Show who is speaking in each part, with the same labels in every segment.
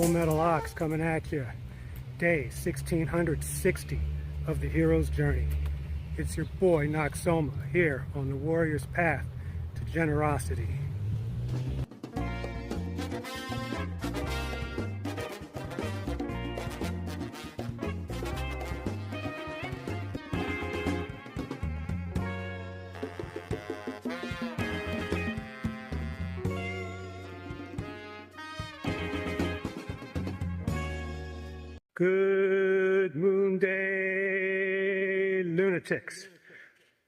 Speaker 1: Full Metal Ox coming at you. Day 1660 of the hero's journey. It's your boy NOXSOMA here on the warrior's path to generosity. Good moon day, lunatics.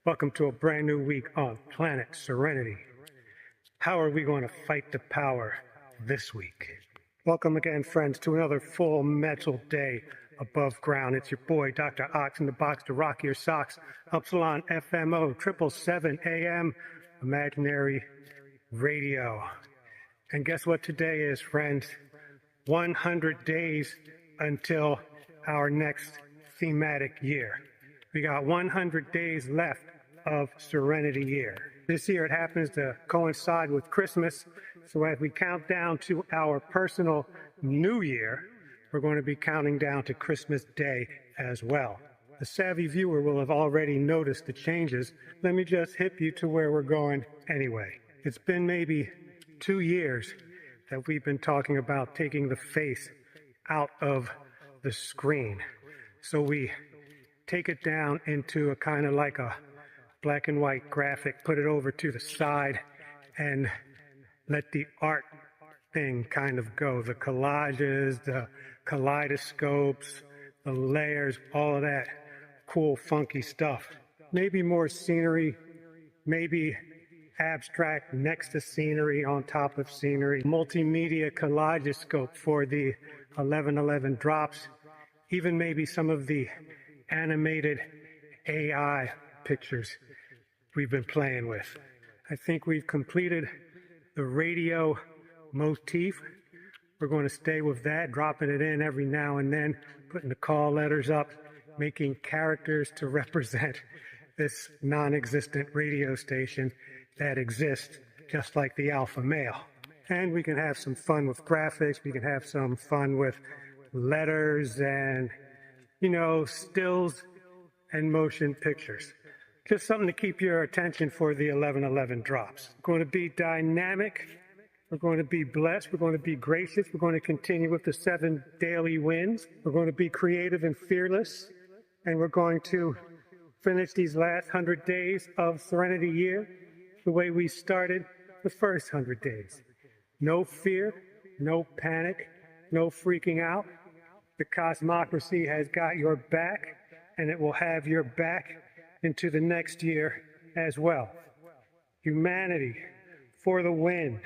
Speaker 1: Welcome to a brand new week on Planet Serenity. How are we going to fight the power this week? Welcome again, friends, to another full metal day above ground. It's your boy, Dr. Ox in the box to rock your socks. Upsilon FMO 777 AM Imaginary Radio. And guess what today is, friends? 100 days until our next thematic year. We got 100 days left of Serenity Year. This year it happens to coincide with Christmas, so as we count down to our personal New Year, we're going to be counting down to Christmas Day as well. The savvy viewer will have already noticed the changes. Let me just hip you to where we're going anyway. It's been maybe 2 years that we've been talking about taking the face out of the screen. So we take it down into a kind of like a black and white graphic, put it over to the side, and let the art thing kind of go. The collages, the kaleidoscopes, the layers, all of that cool, funky stuff. Maybe more scenery, maybe abstract next to scenery, on top of scenery, multimedia kaleidoscope for the 1111 drops, even maybe some of the animated AI pictures we've been playing with. I think we've completed the radio motif. We're going to stay with that, dropping it in every now and then, putting the call letters up, making characters to represent this non-existent radio station that exists just like the alpha male. And we can have some fun with graphics, we can have some fun with letters and, stills and motion pictures. Just something to keep your attention for the 1111 drops. We're going to be dynamic, we're going to be blessed, we're going to be gracious, we're going to continue with the 7 daily wins, we're going to be creative and fearless, and we're going to finish these last 100 days of Serenity Year the way we started the first 100 days. No fear, no panic, no freaking out. The cosmocracy has got your back, and it will have your back into the next year as well. Humanity for the win.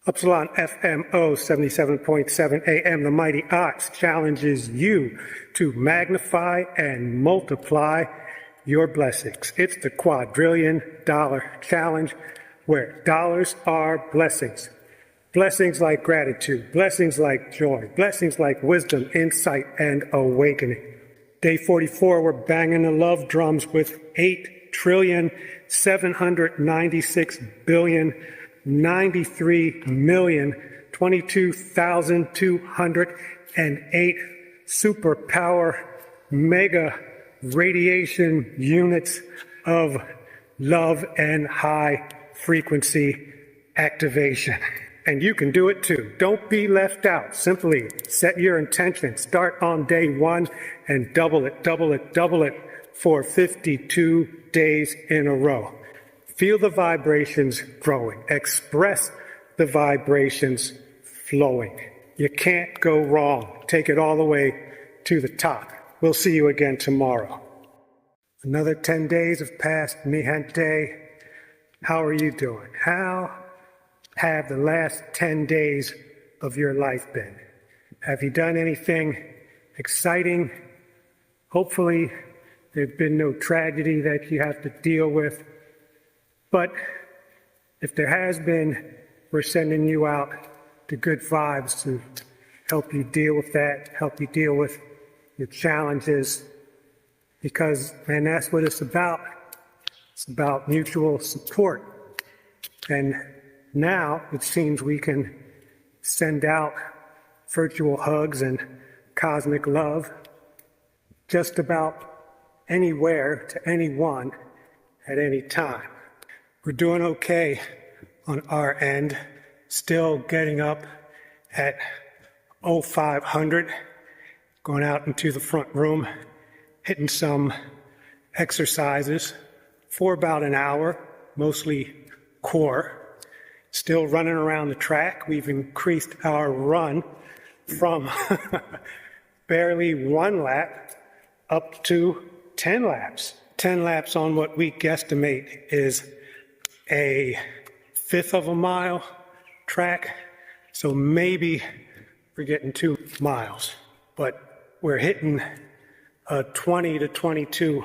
Speaker 1: Upsilon FMO 77.7 AM, the Mighty Ox challenges you to magnify and multiply your blessings. It's the $quadrillion challenge, where dollars are blessings. Blessings like gratitude, blessings like joy, blessings like wisdom, insight, and awakening. Day 44, we're banging the love drums with 8,796,093,022,208 superpower mega radiation units of love and high frequency activation. And you can do it too. Don't be left out. Simply set your intention. Start on day 1 and double it for 52 days in a row. Feel the vibrations growing. Express the vibrations flowing. You can't go wrong. Take it all the way to the top. We'll see you again tomorrow. Another 10 days have passed, mi gente. How are you doing? How have the last 10 days of your life been? Have you done anything exciting? Hopefully, there's been no tragedy that you have to deal with. But if there has been, we're sending you out to good vibes to help you deal with that, help you deal with your challenges. Because, man, that's what it's about. It's about mutual support. And now it seems we can send out virtual hugs and cosmic love just about anywhere to anyone at any time. We're doing okay on our end, still getting up at 0500, going out into the front room, hitting some exercises for about an hour, mostly core. Still running around the track. We've increased our run from barely 1 lap up to 10 laps. 10 laps on what we guesstimate is a fifth of a mile track. So maybe we're getting 2 miles, but we're hitting a 20 to 22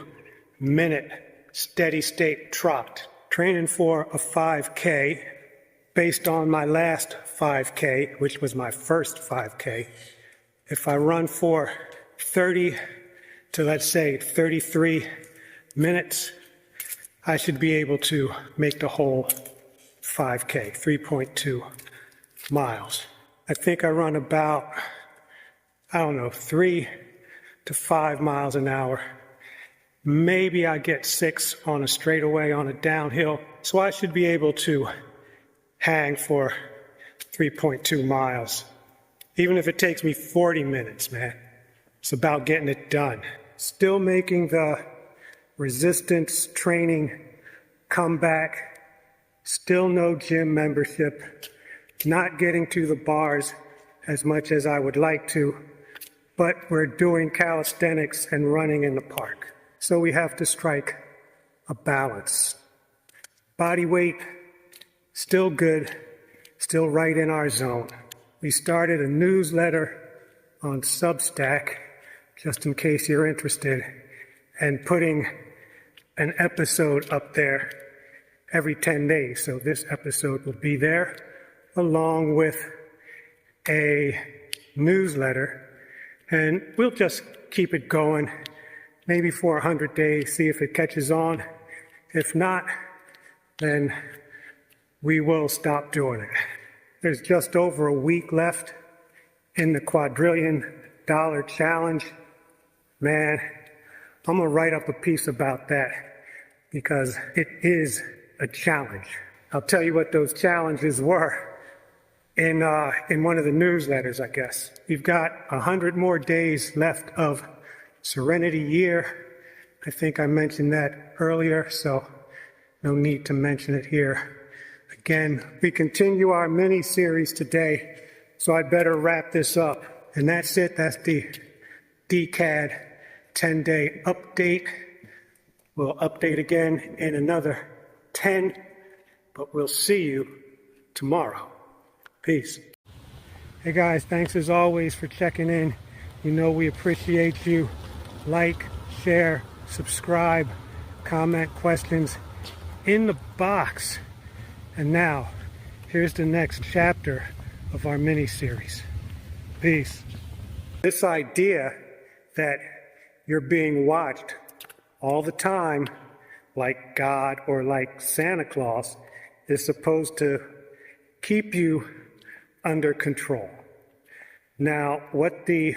Speaker 1: minute steady state trot. Training for a 5K based on my last 5K, which was my first 5K. If I run for 30 to, let's say, 33 minutes, I should be able to make the whole 5K, 3.2 miles. I think I run about, 3 to 5 miles an hour. Maybe I get 6 on a straightaway on a downhill, so I should be able to hang for 3.2 miles. Even if it takes me 40 minutes, man. It's about getting it done. Still making the resistance training come back. Still no gym membership. Not getting to the bars as much as I would like to, but we're doing calisthenics and running in the park. So we have to strike a balance. Body weight, still good, still right in our zone. We started a newsletter on Substack, just in case you're interested, and putting an episode up there every 10 days. So this episode will be there, along with a newsletter, and we'll just keep it going, maybe for 100 days, see if it catches on. If not, then we will stop doing it. There's just over a week left in the $quadrillion challenge. Man, I'm gonna write up a piece about that because it is a challenge. I'll tell you what those challenges were in one of the newsletters, I guess. We've got 100 more days left of Serenity Year. I think I mentioned that earlier, so no need to mention it here. Again, we continue our mini-series today, so I better wrap this up. And that's it. That's the DCAD 10-day update. We'll update again in another 10, but we'll see you tomorrow. Peace. Hey guys, thanks as always for checking in. You know we appreciate you. Like, share, subscribe, comment, questions in the box. And now, here's the next chapter of our mini-series. Peace. This idea that you're being watched all the time, like God or like Santa Claus, is supposed to keep you under control. Now, what the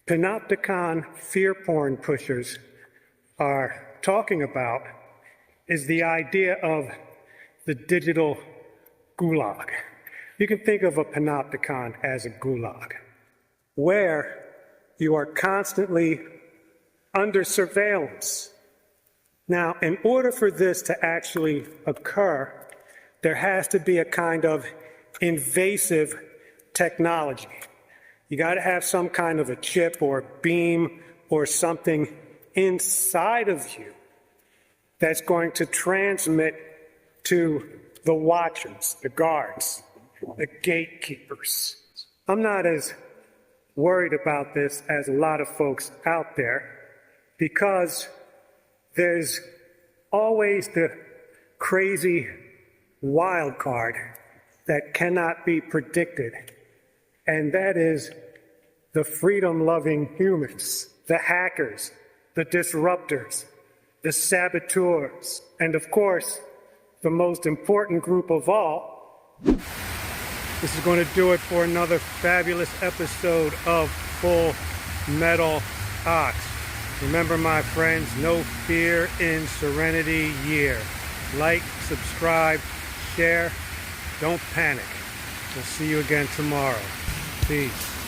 Speaker 1: panopticon fear porn pushers are talking about is the idea of the digital gulag. You can think of a panopticon as a gulag, where you are constantly under surveillance. Now, in order for this to actually occur, there has to be a kind of invasive technology. You got to have some kind of a chip or beam or something inside of you that's going to transmit to the watchers, the guards, the gatekeepers. I'm not as worried about this as a lot of folks out there, because there's always the crazy wild card that cannot be predicted, and that is the freedom-loving humans, the hackers, the disruptors, the saboteurs, and of course, the most important group of all. This is going to do it for another fabulous episode of Full Metal Ox. Remember, my friends, no fear in Serenity Year. Like, subscribe, share, don't panic. We'll see you again tomorrow. Peace.